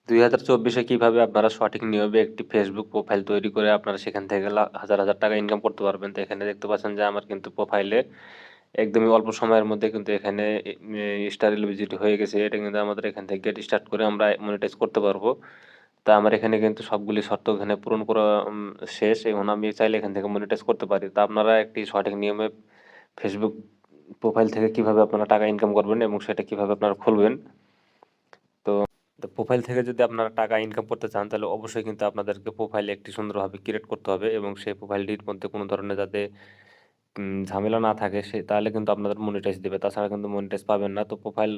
2024-এ কিভাবে আপনারা সঠিক নিয়মে একটি ফেসবুক প্রোফাইল তৈরি করে আপনারা সেখান থেকে হাজার হাজার টাকা ইনকাম করতে পারবেন। তো এখানে দেখতে পাচ্ছেন যে আমার কিন্তু প্রোফাইলে একদমই অল্প সময়ের মধ্যে কিন্তু এখানে স্টার এলিজিবিলিটি হয়ে গেছে। এটা কিন্তু আমাদের এখান থেকে গেট স্টার্ট করে আমরা মনিটাইজ করতে পারবো। তা আমার এখানে কিন্তু সবগুলি শর্ত এখানে পূরণ করা শেষ। এখন আমি চাইলে এখান থেকে মনিটাইজ করতে পারি। তা আপনারা একটি সঠিক নিয়মে ফেসবুক প্রোফাইল থেকে কিভাবে আপনারা টাকা ইনকাম করবেন এবং সেটা কিভাবে আপনারা খুলবেন। তো প্রোফাইল থেকে যদি আপনারা টাকা ইনকাম করতে চান তাহলে অবশ্যই কিন্তু আপনাদেরকে প্রোফাইল একটি সুন্দরভাবে ক্রিয়েট করতে হবে এবং সেই প্রোফাইলটির মধ্যে কোনো ধরনের যাতে ঝামেলা না থাকে তাহলে কিন্তু আপনাদের মনিটাইজ দেবে। তাছাড়া কিন্তু মনিটাইজ পাবেন না। তো প্রোফাইল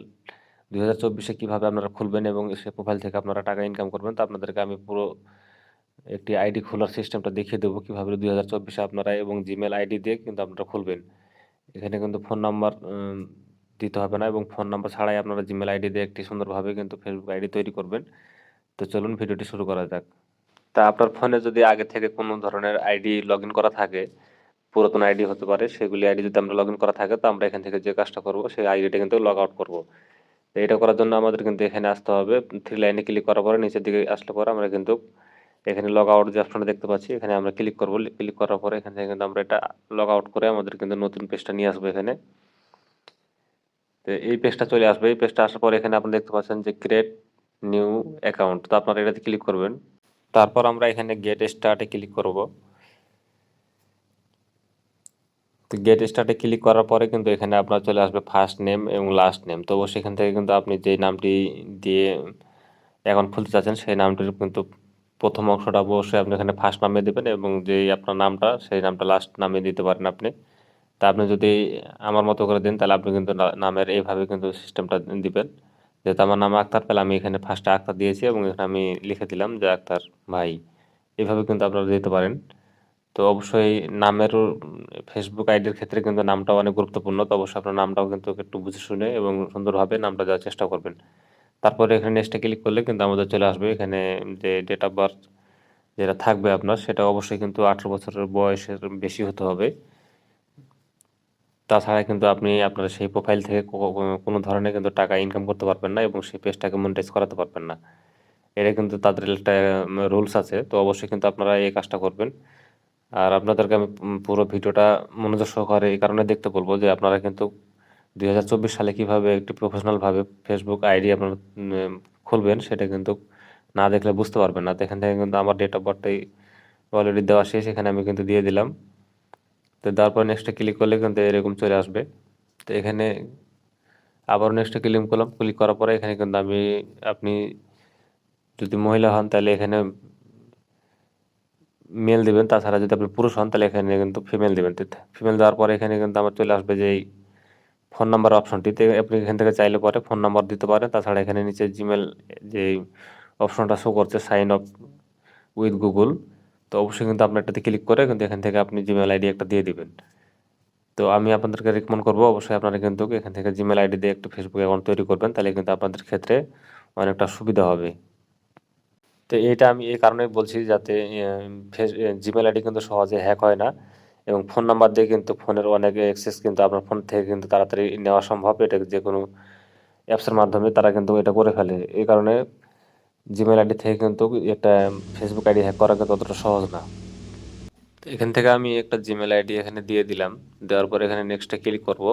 2024-এ কিভাবে আপনারা খুলবেন এবং সেই প্রোফাইল থেকে আপনারা টাকা ইনকাম করবেন, তো আপনাদেরকে আমি পুরো একটি আইডি খোলার সিস্টেমটা দেখিয়ে দেবো কিভাবে 2024-এ আপনারা এবং জিমেল আইডি দিয়ে কিন্তু আপনারা খুলবেন। এখানে কিন্তু ফোন নাম্বার দিতে হবে না এবং ফোন নাম্বার ছাড়াই আপনারা জিমেল আইডি দিয়ে একটি সুন্দরভাবে কিন্তু ফেসবুক আইডি তৈরি করবেন। তো চলুন ভিডিওটি শুরু করা যাক। তা আপনার ফোনে যদি আগে থেকে কোনো ধরনের আইডি লগইন করা থাকে, পুরাতন আইডি হতে পারে, সেগুলি আইডি যদি আমরা লগইন করা থাকে তো আমরা এখান থেকে যে কাজটা করব সেই আইডিটা কিন্তু লগ আউট করব। তো এটা করার জন্য আমাদের কিন্তু এখানে আসতে হবে। 3 লাইনে ক্লিক করার পরে নিচের দিকে আসলে পরে আমরা কিন্তু এখানে লগ আউট যে অপশনটা দেখতে পাচ্ছি এখানে আমরা ক্লিক করব। ক্লিক করার পরে এখান থেকে কিন্তু আমরা এটা লগ আউট করে আমাদের কিন্তু নতুন পেজটা নিয়ে আসবো এখানে। তো এই পেজটা চলে আসবে। এই পেজটা আসার পরে এখানে আপনি দেখতে পাচ্ছেন যে ক্রিয়েট নিউ অ্যাকাউন্ট। তো আপনারা এটাতে ক্লিক করবেন। তারপর আমরা এখানে গেট স্টার্টে ক্লিক করব। তো গেট স্টার্টে ক্লিক করার পরে কিন্তু এখানে আপনার চলে আসবে ফার্স্ট নেম এবং লাস্ট নেম। তো সেখান থেকে কিন্তু আপনি যে নামটি দিয়ে অ্যাকাউন্ট খুলতে চাচ্ছেন সেই নামটির কিন্তু প্রথম অংশটা অবশ্যই আপনি এখানে ফার্স্ট নামে দেবেন এবং যেই আপনার নামটা সেই নামটা লাস্ট নামে দিতে পারেন আপনি। তা আপনি যদি আমার মতো করে দেন তাহলে আপনি কিন্তু নামের এইভাবে কিন্তু সিস্টেমটা দিবেন। যেহেতু আমার নাম আক্তার, তাহলে আমি এখানে ফার্স্টে আক্তার দিয়েছি এবং এখানে আমি লিখে দিলাম যে আক্তার ভাই। এভাবে কিন্তু আপনারা দিতে পারেন। তো অবশ্যই নামের ফেসবুক আইডির ক্ষেত্রে কিন্তু নামটাও অনেক গুরুত্বপূর্ণ। তো অবশ্যই আপনার নামটাও কিন্তু একটু বুঝে শুনে এবং সুন্দরভাবে নামটা দেওয়ার চেষ্টা করবেন। তারপরে এখানে নেক্সটে ক্লিক করলে কিন্তু আমাদের চলে আসবে এখানে যে ডেট অফ বার্থ যেটা থাকবে আপনার সেটা অবশ্যই কিন্তু 18 বছরের বয়সের বেশি হতে হবে। তাছাড়া কিন্তু আপনি আপনার সেই প্রোফাইল থেকে কোনো ধরনের কিন্তু টাকা ইনকাম করতে পারবেন না এবং সেই পেজটাকে মনিটাইজ করাতে পারবেন না। এটা কিন্তু তাদের একটা রুলস আছে। তো অবশ্যই কিন্তু আপনারা এই কাজটা করবেন। আর আপনাদেরকে আমি পুরো ভিডিওটা মনোযোগ সহকারে এই কারণে দেখতে বলবো যে আপনারা কিন্তু 2024 সালে কিভাবে একটি প্রফেশনালভাবে ফেসবুক আইডি আপনারা খুলবেন সেটা কিন্তু না দেখলে বুঝতে পারবেন না। তো এখান থেকে কিন্তু আমার ডেট অফ বার্থটাই অলরেডি দেওয়া শেষ। এখানে আমি কিন্তু দিয়ে দিলাম। তো তারপর নেক্সটে ক্লিক করলে কিন্তু এরকম চলে আসবে। তো এখানে আবার নেক্সটে ক্লিক করলাম। ক্লিক করার পরে এখানে কিন্তু আপনি যদি মহিলা হন তাহলে এখানে মেল দিবেন। তাছাড়া যদি আপনি পুরুষ হন তাহলে এখানে কিন্তু ফিমেল দিবেন। ফিমেল দেওয়ার পরে এখানে কিন্তু আমার চলে আসবে যে ফোন নাম্বার অপশনটিতে আপনি এখান থেকে চাইলে পরে ফোন নাম্বার দিতে পারেন। তাছাড়া এখানে নিচে জিমেল যে অপশনটা শো করছে সাইন আপ উইথ গুগল, তো অবশ্যই কিন্তু আপনি এটাতে ক্লিক করে কিন্তু এখান থেকে আপনি জিমেল আইডি একটা দিয়ে দিবেন। তো আমি আপনাদেরকে রিকমেন্ড করবো অবশ্যই আপনারা কিন্তু এখান থেকে জিমেল আইডি দিয়ে একটা ফেসবুক অ্যাকাউন্ট তৈরি করবেন, তাহলে কিন্তু আপনাদের ক্ষেত্রে অনেকটা সুবিধা হবে। তো এটা আমি এই কারণেই বলছি যাতে জিমেল আইডি কিন্তু সহজে হ্যাক হয় না এবং ফোন নাম্বার দিয়ে কিন্তু ফোনের অনেক অ্যাক্সেস কিন্তু আপনার ফোন থেকে কিন্তু তাড়াতাড়ি নেওয়া সম্ভব। এটা যে কোনো অ্যাপসের মাধ্যমে তারা কিন্তু এটা করে ফেলে। এই কারণে জিমেল আইডি থেকে কিন্তু একটা ফেসবুক আইডি হ্যাক করা কিন্তু অতটা সহজ না। তো এখান থেকে আমি একটা জিমেল আইডি এখানে দিয়ে দিলাম। দেওয়ার পরে এখানে নেক্সটে ক্লিক করব।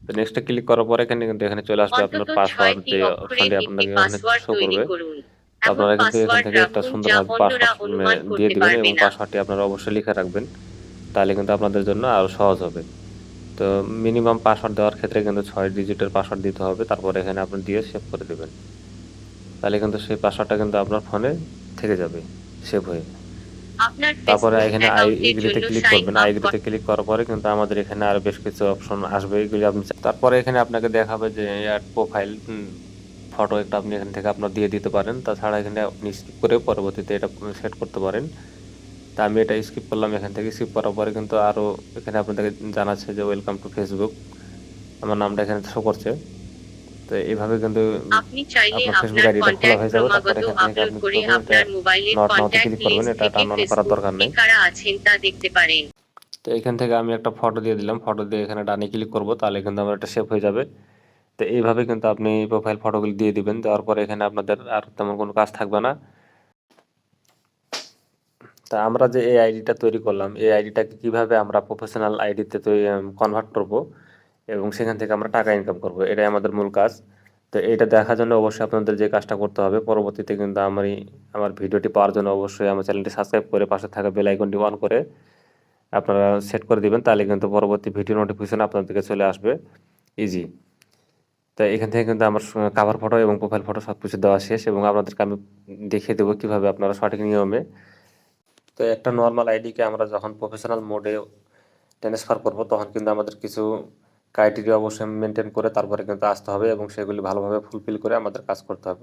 তো নেক্সটে ক্লিক করার পরে এখানে কিন্তু এখানে চলে আসবে আপনার অন্তত পাসওয়ার্ড 6টি যে অক্ষরের অপশনটি একটি আপনাকে এখানে পাসওয়ার্ড শো তৈরি করবে। করুন। তো এমন আপনারা কিন্তু এখান পাসওয়ার্ড থেকে একটা রাখুন যা সুন্দরভাবে অন্যরা পাসওয়ার্ড অনুমান দিয়ে করতে দিবেন পারবে এবং না। পাসওয়ার্ডটি আপনারা অবশ্যই লিখে রাখবেন। তাহলে কিন্তু আপনাদের জন্য আরও সহজ হবে। তো মিনিমাম পাসওয়ার্ড দেওয়ার ক্ষেত্রে কিন্তু 6 ডিজিটের পাসওয়ার্ড দিতে হবে। তারপর এখানে আপনি দিয়ে সেভ করে দেবেন। তাহলে কিন্তু সেই পাসওয়ার্ডটা কিন্তু আপনার ফোনে থেকে যাবে সেভ হয়ে। আপনার তারপরে ফেসবুক এখানে অ্যাকাউন্টের এগ্রিতে জন্য ক্লিক সাইন করবেন। আপ এগ্রিতে ক্লিক করার পরে কিন্তু আমাদের এখানে আরো বেশ কিছু অপশন আসবে, এগুলি আপনি তারপরে এখানে আপনাকে দেখাবে যে অ্যাড প্রোফাইল ফটো একটা আপনি এখান থেকে আপনার দিয়ে দিতে পারেন। তাছাড়া এখানে আপনি স্কিপ করে পরবর্তীতে এটা সেট করতে পারেন। তা আমি এটা স্কিপ করলাম। এখান থেকে স্কিপ করার পরে কিন্তু আরও এখানে আপনাদেরকে জানাচ্ছে যে ওয়েলকাম টু ফেসবুক, আমার নামটা এখানে শো করছে। তো এইভাবে কিন্তু আপনি চাইলে আপনার ফেসবুক আপনার আইডিটা খোলা কন্ট্যাক্ট হয়ে যাবে। তারপর ক্রমাগত এখান থেকে আপলোড আপনি কি করে করবেন, এটা আপনার মোবাইলের নট নাওতে কন্ট্যাক্ট ক্লিক করবেন, লিস্ট এটা থেকে টার্ন অন করার ফেসবুক দরকার কে নেই। কারা আছেন তা দেখতে পারেন। তো এখান থেকে আমি একটা ফটো দিয়ে দিলাম। ফটো দিয়ে এখানে ডানে ক্লিক করব, তাহলে কিন্তু আমার এটা সেভ হয়ে যাবে তো এইভাবে কিন্তু আপনি প্রোফাইল ফটোগুলি দিয়ে দিবেন। দেওয়ার পরে এখানে আপনাদের আর তেমন কোনো কাজ থাকবে না। তা আমরা যে এই আইডিটা তৈরি করলাম, এই আইডিটাকে কিভাবে আমরা প্রফেশনাল আইডিতে কনভার্ট করব এবং সেখান থেকে আমরা টাকা ইনকাম করব, এটাই আমাদের মূল কাজ। তো এটা দেখার জন্য অবশ্যই আপনাদের যে কাজটা করতে হবে, পরবর্তীতে কিন্তু আমার ভিডিওটি পাওয়ার জন্য অবশ্যই আমার চ্যানেলটি সাবস্ক্রাইব করে পাশে থাকা বেল আইকনটি অন করে আপনারা সেট করে দিবেন, তাহলে কিন্তু পরবর্তী ভিডিও নোটিফিকেশন আপনার দিকে চলে আসবে ইজি। তো এখান থেকে কিন্তু আমার কাভার ফটো এবং প্রোফাইল ফটো সব কিছু দেওয়া শেষ, এবং আপনাদেরকে আমি দেখিয়ে দেবো কীভাবে আপনারা সঠিক নিয়মে। তো একটা নর্মাল আইডিকে আমরা যখন প্রফেশনাল মোডে ট্রান্সফার করব, তখন কিন্তু আমাদের কিছু ক্রাইটেরিয়া অবশ্যই মেনটেন করে তারপরে কিন্তু আসতে হবে এবং সেগুলি ভালোভাবে ফুলফিল করে আমাদের কাজ করতে হবে।